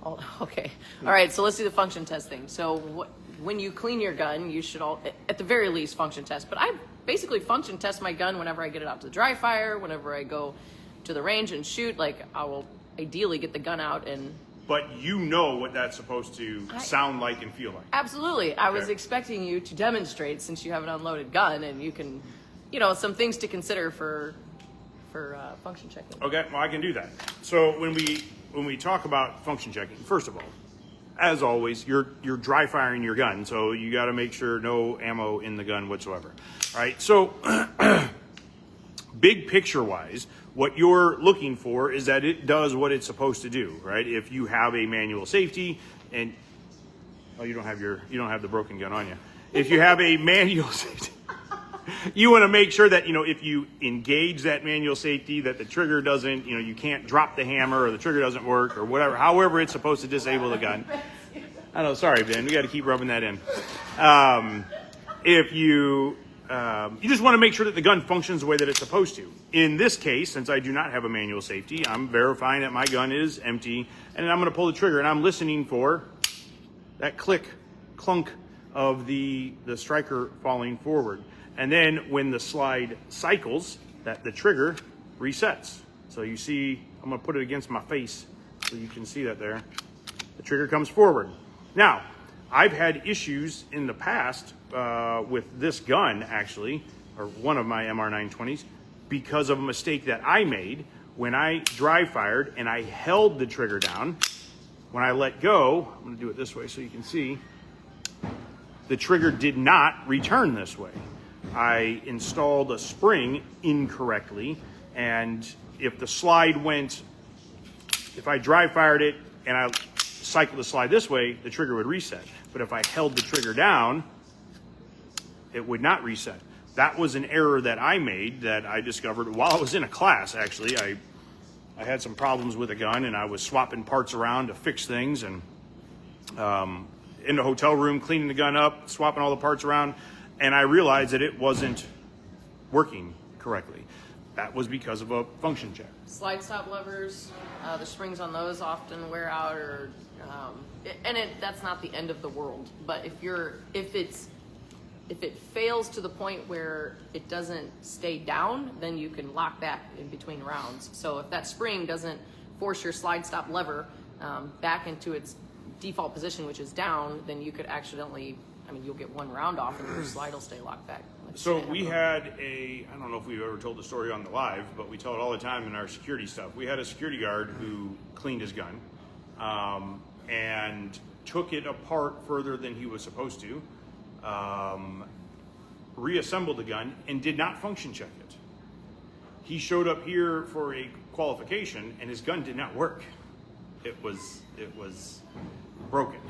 S1: Oh, okay. All right, so let's do the function testing. So when you clean your gun, you should at the very least, function test. But I basically function test my gun whenever I get it out to the dry fire, whenever I go to the range and shoot. Like, I will ideally get the gun out and...
S2: But you know what that's supposed to sound like and feel like.
S1: Absolutely. I was
S2: Okay.
S1: expecting you to demonstrate, since you have an unloaded gun, and you can, some things to consider for function checking.
S2: Okay, well I can do that. So when we talk about function checking, first of all, as always, you're dry firing your gun, so you got to make sure no ammo in the gun whatsoever. All right, so big picture wise, what you're looking for is that it does what it's supposed to do, right? If you have a manual safety and you don't have the broken gun on you. If you have a manual safety, you want to make sure that, if you engage that manual safety, that the trigger doesn't, you can't drop the hammer or the trigger doesn't work or whatever, however it's supposed to disable the gun. I know, sorry, Ben, we got to keep rubbing that in. If you just want to make sure that the gun functions the way that it's supposed to. In this case, since I do not have a manual safety, I'm verifying that my gun is empty, and I'm going to pull the trigger, and I'm listening for that click, clunk of the striker falling forward. And then when the slide cycles, that the trigger resets. So you see, I'm going to put it against my face so you can see that there. The trigger comes forward. Now, I've had issues in the past with this gun, actually, or one of my MR920s, because of a mistake that I made when I dry fired and I held the trigger down, when I let go, I'm going to do it this way so you can see, the trigger did not return this way. I installed a spring incorrectly, and if the slide went, if I dry fired it and I cycled the slide this way, the trigger would reset. But if I held the trigger down, it would not reset. That was an error that I made that I discovered while I was in a class, actually. I had some problems with a gun, and I was swapping parts around to fix things, and in the hotel room, cleaning the gun up, swapping all the parts around, and I realized that it wasn't working correctly. That was because of a function check.
S1: Slide stop levers, the springs on those often wear out, or that's not the end of the world. But if it fails to the point where it doesn't stay down, then you can lock back in between rounds. So if that spring doesn't force your slide stop lever back into its default position, which is down, then you could accidentally, you'll get one round off and your slide will stay locked back.
S2: So we had I don't know if we've ever told the story on the live, but we tell it all the time in our security stuff. We had a security guard who cleaned his gun and took it apart further than he was supposed to, reassembled the gun, and did not function check it. He showed up here for a qualification, and his gun did not work. It was broken.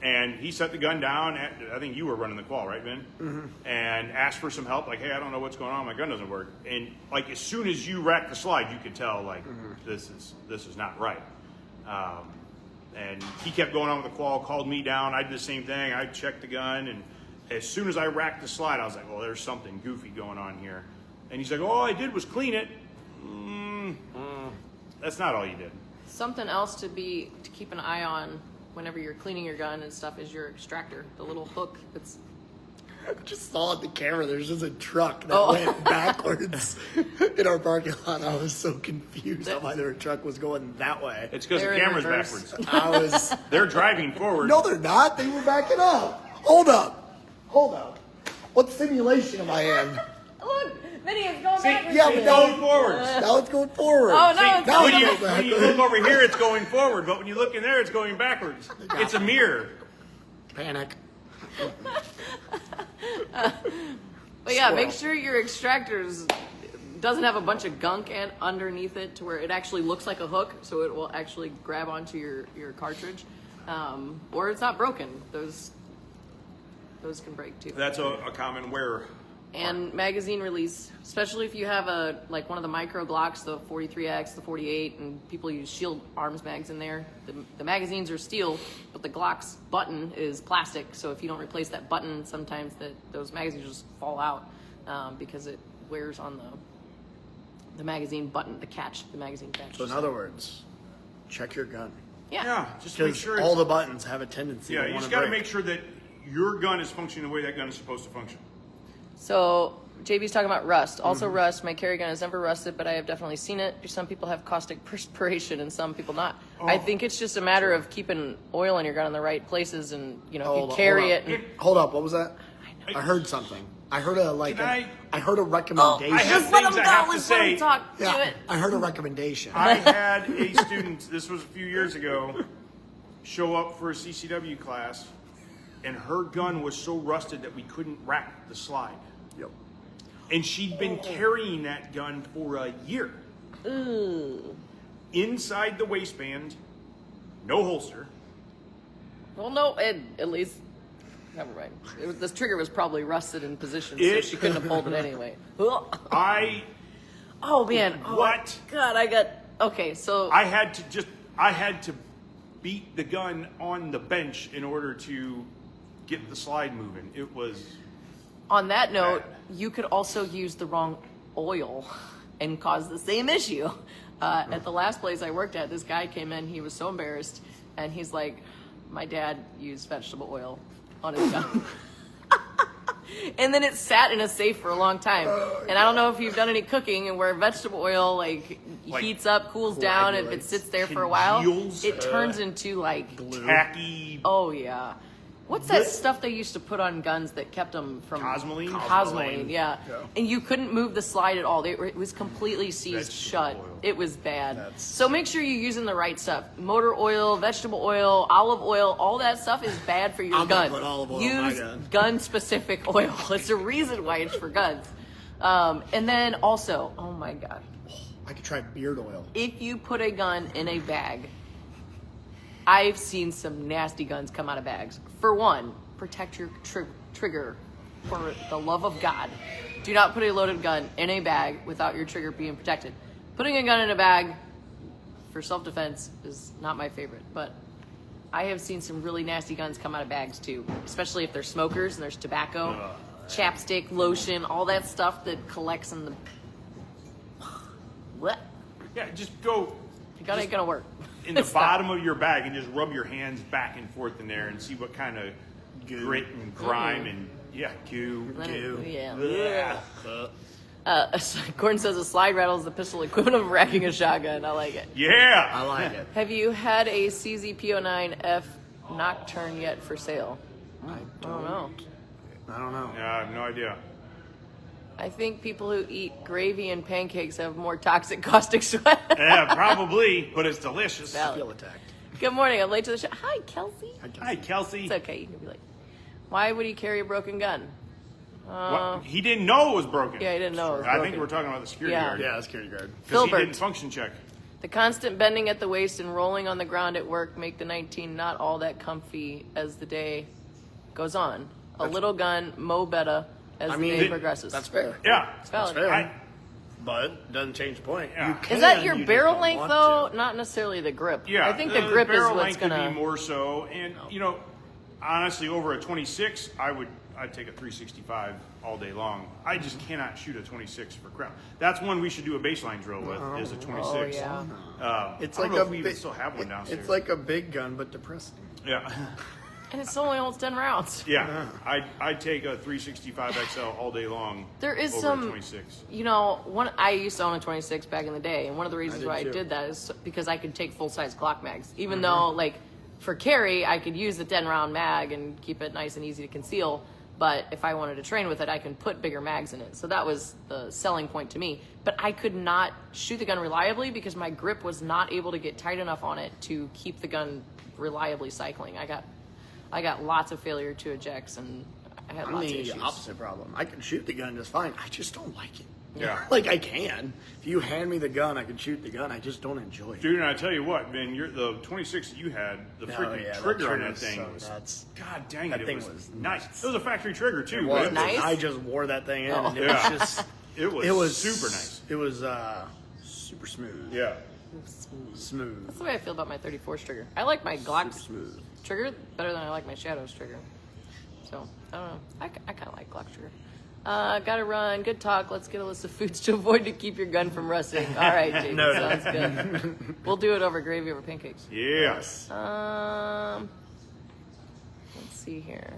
S2: And he set the gun down. I think you were running the qual, right, Vin? Mm-hmm. And asked for some help. Like, hey, I don't know what's going on. My gun doesn't work. And like as soon as you racked the slide, you could tell like this is not right. And he kept going on with the qual. Called me down. I did the same thing. I checked the gun, and as soon as I racked the slide, I was like, well, there's something goofy going on here. And he's like, all I did was clean it. That's not all you did. Something
S1: else to keep an eye on whenever you're cleaning your gun and stuff is your extractor, the little hook that's...
S3: I just saw at the camera, there's just a truck that went backwards in our parking lot. I was so confused on why their truck was going that way.
S2: It's because the camera's backwards. They're driving forward.
S3: No, they're not. They were backing up. Hold up. What simulation am I in?
S1: Look, Vinnie is going backwards.
S3: Yeah, but
S2: going forward.
S3: Now it's going forward.
S1: Oh, no,
S2: when you look over here, it's going forward, but when you look in there, it's going backwards. It's a mirror.
S3: Panic.
S1: But yeah, make sure your extractors doesn't have a bunch of gunk underneath it to where it actually looks like a hook, so it will actually grab onto your cartridge, or it's not broken. Those can break too.
S2: That's a common wear.
S1: And magazine release, especially if you have one of the micro Glocks, the 43X, the 48, and people use shield arms mags in there. The magazines are steel, but the Glock's button is plastic. So if you don't replace that button, sometimes those magazines just fall out because it wears on the magazine button, the magazine catch.
S3: So in other words, check your gun.
S2: Yeah, just make sure
S3: all the buttons have a tendency.
S2: Yeah, you just got to make sure that your gun is functioning the way that gun is supposed to function.
S1: So JB's talking about rust. Also rust. My carry gun has never rusted, but I have definitely seen it. Some people have caustic perspiration and some people not. I think it's just a matter of keeping oil in your gun in the right places, and if you carry it.
S3: Hold up, what was that? I heard something. I heard I heard a recommendation.
S2: I have things I have to say.
S3: I heard a recommendation.
S2: I had a student, this was a few years ago, show up for a CCW class, and her gun was so rusted that we couldn't rack the slide.
S3: Yep.
S2: And she'd been carrying that gun for a year.
S1: Ooh.
S2: Inside the waistband, no holster.
S1: Well, no, at least, never mind. This trigger was probably rusted in position, so she couldn't have pulled it anyway. Oh man. Oh,
S2: what?
S1: God, okay, so.
S2: I had to beat the gun on the bench in order to get the slide moving. It was.
S1: On that note, you could also use the wrong oil and cause the same issue. At the last place I worked at, this guy came in, he was so embarrassed, and he's like, my dad used vegetable oil on his gun. And then it sat in a safe for a long time. And I don't know if you've done any cooking and where vegetable oil heats up, cools down, if it sits there for a while, it turns into
S2: glue. Tacky.
S1: Oh yeah. What's that stuff they used to put on guns that kept them from
S2: Cosmoline?
S1: Cosmoline, yeah.
S3: Yeah.
S1: And you couldn't move the slide at all. It was completely seized
S2: Vegetable
S1: shut.
S2: oil.
S1: It was bad.
S3: That's-
S1: So make sure you're using the right stuff. Motor oil, vegetable oil, olive oil, all that stuff is bad for your
S3: I'm gonna
S1: gun.
S3: put olive oil in my
S1: Use
S3: gun.
S1: gun-specific oil. It's a reason why it's for guns. And then also, oh my God,
S3: I could try beard oil.
S1: if you put a gun in a bag, I've seen some nasty guns come out of bags. For one, protect your trigger. For the love of God, do not put a loaded gun in a bag without your trigger being protected. Putting a gun in a bag for self-defense is not my favorite, but I have seen some really nasty guns come out of bags too, especially if they're smokers and there's tobacco, chapstick, lotion, all that stuff that collects in the... What?
S2: Yeah, just go
S1: The gun ain't gonna work.
S2: in the
S1: Stop.
S2: bottom of your bag and just rub your hands back and forth in there and see what kind of grit and grime and goo.
S1: Yeah. Gordon says a slide rattle is the pistol equivalent of racking a shotgun. I like it.
S2: Yeah.
S3: I like it.
S1: Have you had a CZP09F Nocturne yet for sale?
S3: I
S1: don't know.
S3: I don't know.
S2: Yeah, I have no idea.
S1: I think people who eat gravy and pancakes have more toxic caustic sweat.
S2: Yeah, probably, but it's delicious.
S1: Valid.
S3: I feel attacked.
S1: Good morning. I'm late to the show. Hi, Kelsey.
S2: Hi, Kelsey.
S1: It's okay. You can be like, why would he carry a broken gun?
S2: What? He didn't know it was broken.
S1: Yeah, he didn't know it was
S2: I think
S1: broken.
S2: we're talking about the security
S1: Yeah.
S2: guard.
S3: Yeah, security guard.
S2: Because he
S1: Filbert.
S2: didn't function check.
S1: The constant bending at the waist and rolling on the ground at work make the 19 not all that comfy as the day goes on. A little gun, mo better as the day progresses.
S3: That's fair.
S2: Yeah.
S1: It's valid.
S3: That's fair.
S2: I,
S3: But doesn't change the point.
S2: Yeah.
S3: You
S2: Is
S3: can,
S1: Is that your
S3: you
S1: barrel
S3: just don't
S1: length
S3: want
S1: though?
S3: to.
S1: Not necessarily the grip.
S2: yeah.
S1: I think the grip is
S2: barrel
S1: what's
S2: length would
S1: gonna.
S2: be more so. And, you know, honestly, over a 26, I'd take a 365 all day long. I just cannot shoot a 26 for crown. That's one we should do a baseline drill with, is a 26.
S1: Oh, yeah.
S3: It's
S2: I
S3: like
S2: don't know
S3: a
S2: if we even
S3: big-
S2: still have one downstairs.
S3: It's like a big gun, but depressing.
S2: Yeah.
S1: And it's only holds 10 rounds.
S2: Yeah. I'd take a 365 XL all day long.
S1: There is
S2: over
S1: some,
S2: a 26.
S1: you know, I used to own a 26 back in the day, and one of the reasons
S3: did
S1: why I
S3: too.
S1: did that is because I could take full-size Glock mags. Even though, like, for carry, I could use the 10-round mag and keep it nice and easy to conceal, but if I wanted to train with it, I can put bigger mags in it. So that was the selling point to me. But I could not shoot the gun reliably because my grip was not able to get tight enough on it to keep the gun reliably cycling. I got lots of failure to ejects, and I had
S3: I'm
S1: lots of
S3: the
S1: issues.
S3: opposite problem. I can shoot the gun just fine. I just don't like it.
S2: Yeah.
S3: Like I can. If you hand me the gun, I can shoot the gun. I just don't enjoy it.
S2: Dude, and I tell you what, man, the 26 that you had, the freaking trigger on that
S3: was
S2: thing
S3: so
S2: was,
S3: nuts.
S2: God dang
S3: That
S2: it,
S3: thing
S2: it was
S3: was
S2: nice.
S3: nuts.
S2: It was a factory trigger too.
S3: It was.
S2: man.
S1: Nice?
S3: I just wore that thing in,
S1: Oh.
S3: and it
S2: Yeah.
S3: was just.
S2: It was,
S3: It was
S2: super nice.
S3: It was super smooth.
S2: Yeah.
S3: Smooth.
S1: That's the way I feel about my 34's trigger. I like my Glock's
S3: Smooth.
S1: trigger better than I like my Shadow's trigger. So, I don't know. I kind of like Glock's trigger. Gotta run. Good talk. Let's get a list of foods to avoid to keep your gun from rusting. All right, Jake.
S3: No.
S1: Sounds good. We'll do it over gravy over pancakes.
S2: Yes.
S1: Let's see here.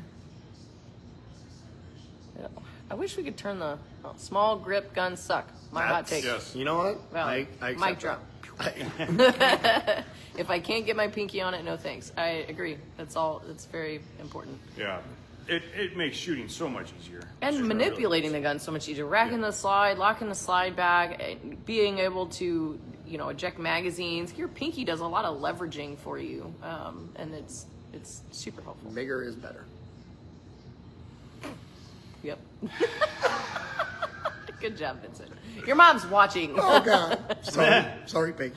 S1: Yeah, I wish we could turn the small grip guns suck. My hot take.
S2: Yes.
S3: You know what?
S1: Well,
S3: I
S1: mic
S3: accept
S1: drop.
S3: that.
S1: If I can't get my pinky on it, no thanks. I agree. That's all. That's very important.
S2: Yeah. It makes shooting so much easier.
S1: And manipulating the gun so much easier. Racking the slide, locking the slide back, and being able to, eject magazines. Your pinky does a lot of leveraging for you, and it's super helpful.
S3: Bigger is better.
S1: Yep. Good job, Vincent. Your mom's watching.
S3: Oh God. Sorry, Peggy.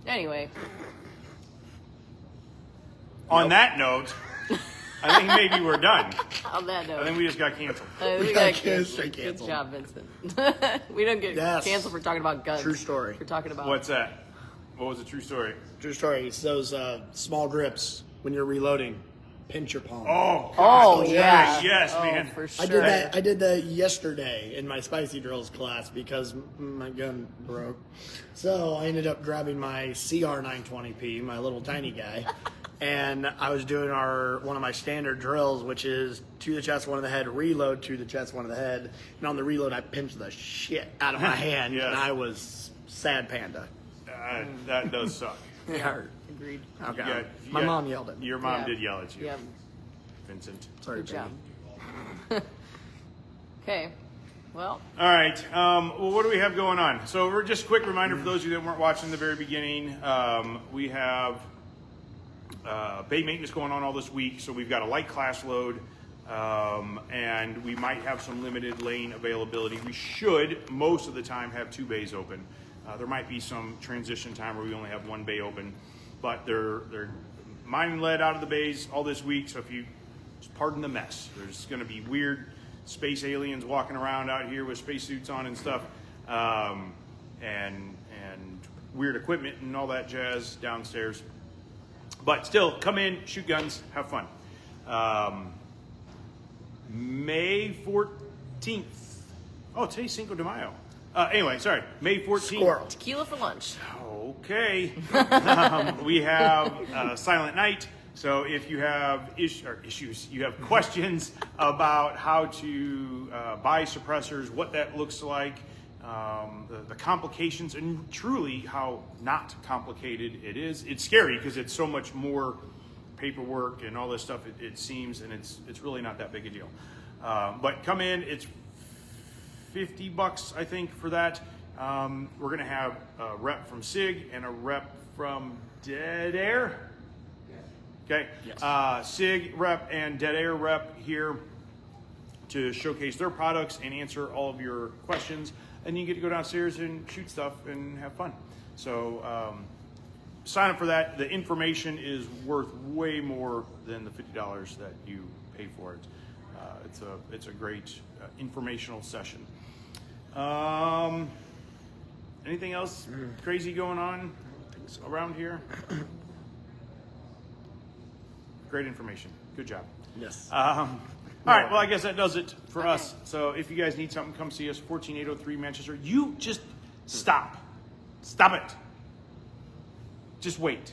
S1: Anyway,
S2: On that note, I think maybe we're done.
S1: on that note,
S2: I think we just got canceled.
S1: we
S3: got
S1: got
S3: straight
S1: Good
S3: canceled.
S1: job, Vincent. We don't get
S3: Yes.
S1: canceled for talking about guns.
S3: True story.
S1: For talking about
S2: What's that? What was the true story?
S3: True story. It's those small grips when you're reloading. Pinch your palm.
S2: Oh,
S1: Oh
S2: gosh,
S1: yeah,
S2: yes,
S1: oh,
S2: man.
S1: For sure.
S3: I did that yesterday in my spicy drills class because my gun broke. So I ended up grabbing my CR 920p, my little tiny guy, and I was doing one of my standard drills, which is to the chest, one of the head, reload to the chest, one of the head, and on the reload I pinched the shit out of my hand,
S2: Yes.
S3: and I was sad panda.
S2: That does suck.
S3: Yeah.
S1: Agreed.
S3: Okay.
S2: Yeah,
S3: My
S2: yeah.
S3: mom yelled at me.
S2: Your mom
S1: Yeah.
S2: did yell at you,
S1: Yeah.
S2: Vincent.
S3: Sorry,
S1: Good job.
S3: Peggy.
S1: Okay. Well,
S2: All right. Well, what do we have going on? So, we're just a quick reminder for those of you that weren't watching the very beginning. We have bay maintenance going on all this week, so we've got a light class load, and we might have some limited lane availability. We should most of the time have 2 bays open. There might be some transition time where we only have 1 bay open, but they're mining lead out of the bays all this week. So if you just pardon the mess, there's going to be weird space aliens walking around out here with spacesuits on and stuff, and weird equipment and all that jazz downstairs. But still, come in, shoot guns, have fun. May 14th. Oh, today's Cinco de Mayo. Anyway, sorry, May 14th.
S3: Squirrel.
S1: tequila for lunch.
S2: Okay. We have Silent Night. So if you have issues, you have questions about how to buy suppressors, what that looks like, the complications, and truly how not complicated it is. It's scary because it's so much more paperwork and all this stuff, it seems, and it's really not that big a deal. But come in, it's $50, I think, for that. We're going to have a rep from SIG and a rep from Dead Air. Okay.
S3: Yes.
S2: SIG rep and Dead Air rep here to showcase their products and answer all of your questions. And you get to go downstairs and shoot stuff and have fun. So sign up for that. The information is worth way more than the $50 that you pay for it. It's a great informational session. Anything else crazy going on around here? Great information. Good job.
S3: Yes.
S2: All right. Well, I guess that does it for us. So if you guys need something, come see us. 14803 Manchester. You just stop. Stop it. Just wait.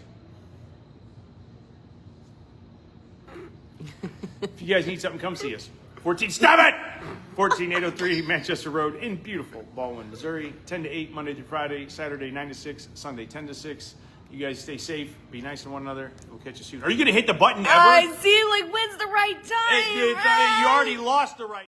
S2: If you guys need something, come see us. Stop it! 14803 Manchester Road in beautiful Baldwin, Missouri. 10 to 8, Monday through Friday. Saturday, 9 to 6. Sunday, 10 to 6. You guys stay safe. Be nice to one another. We'll catch you soon. Are you going to hit the button ever?
S1: I see. Like, when's the right time?
S2: You already lost the right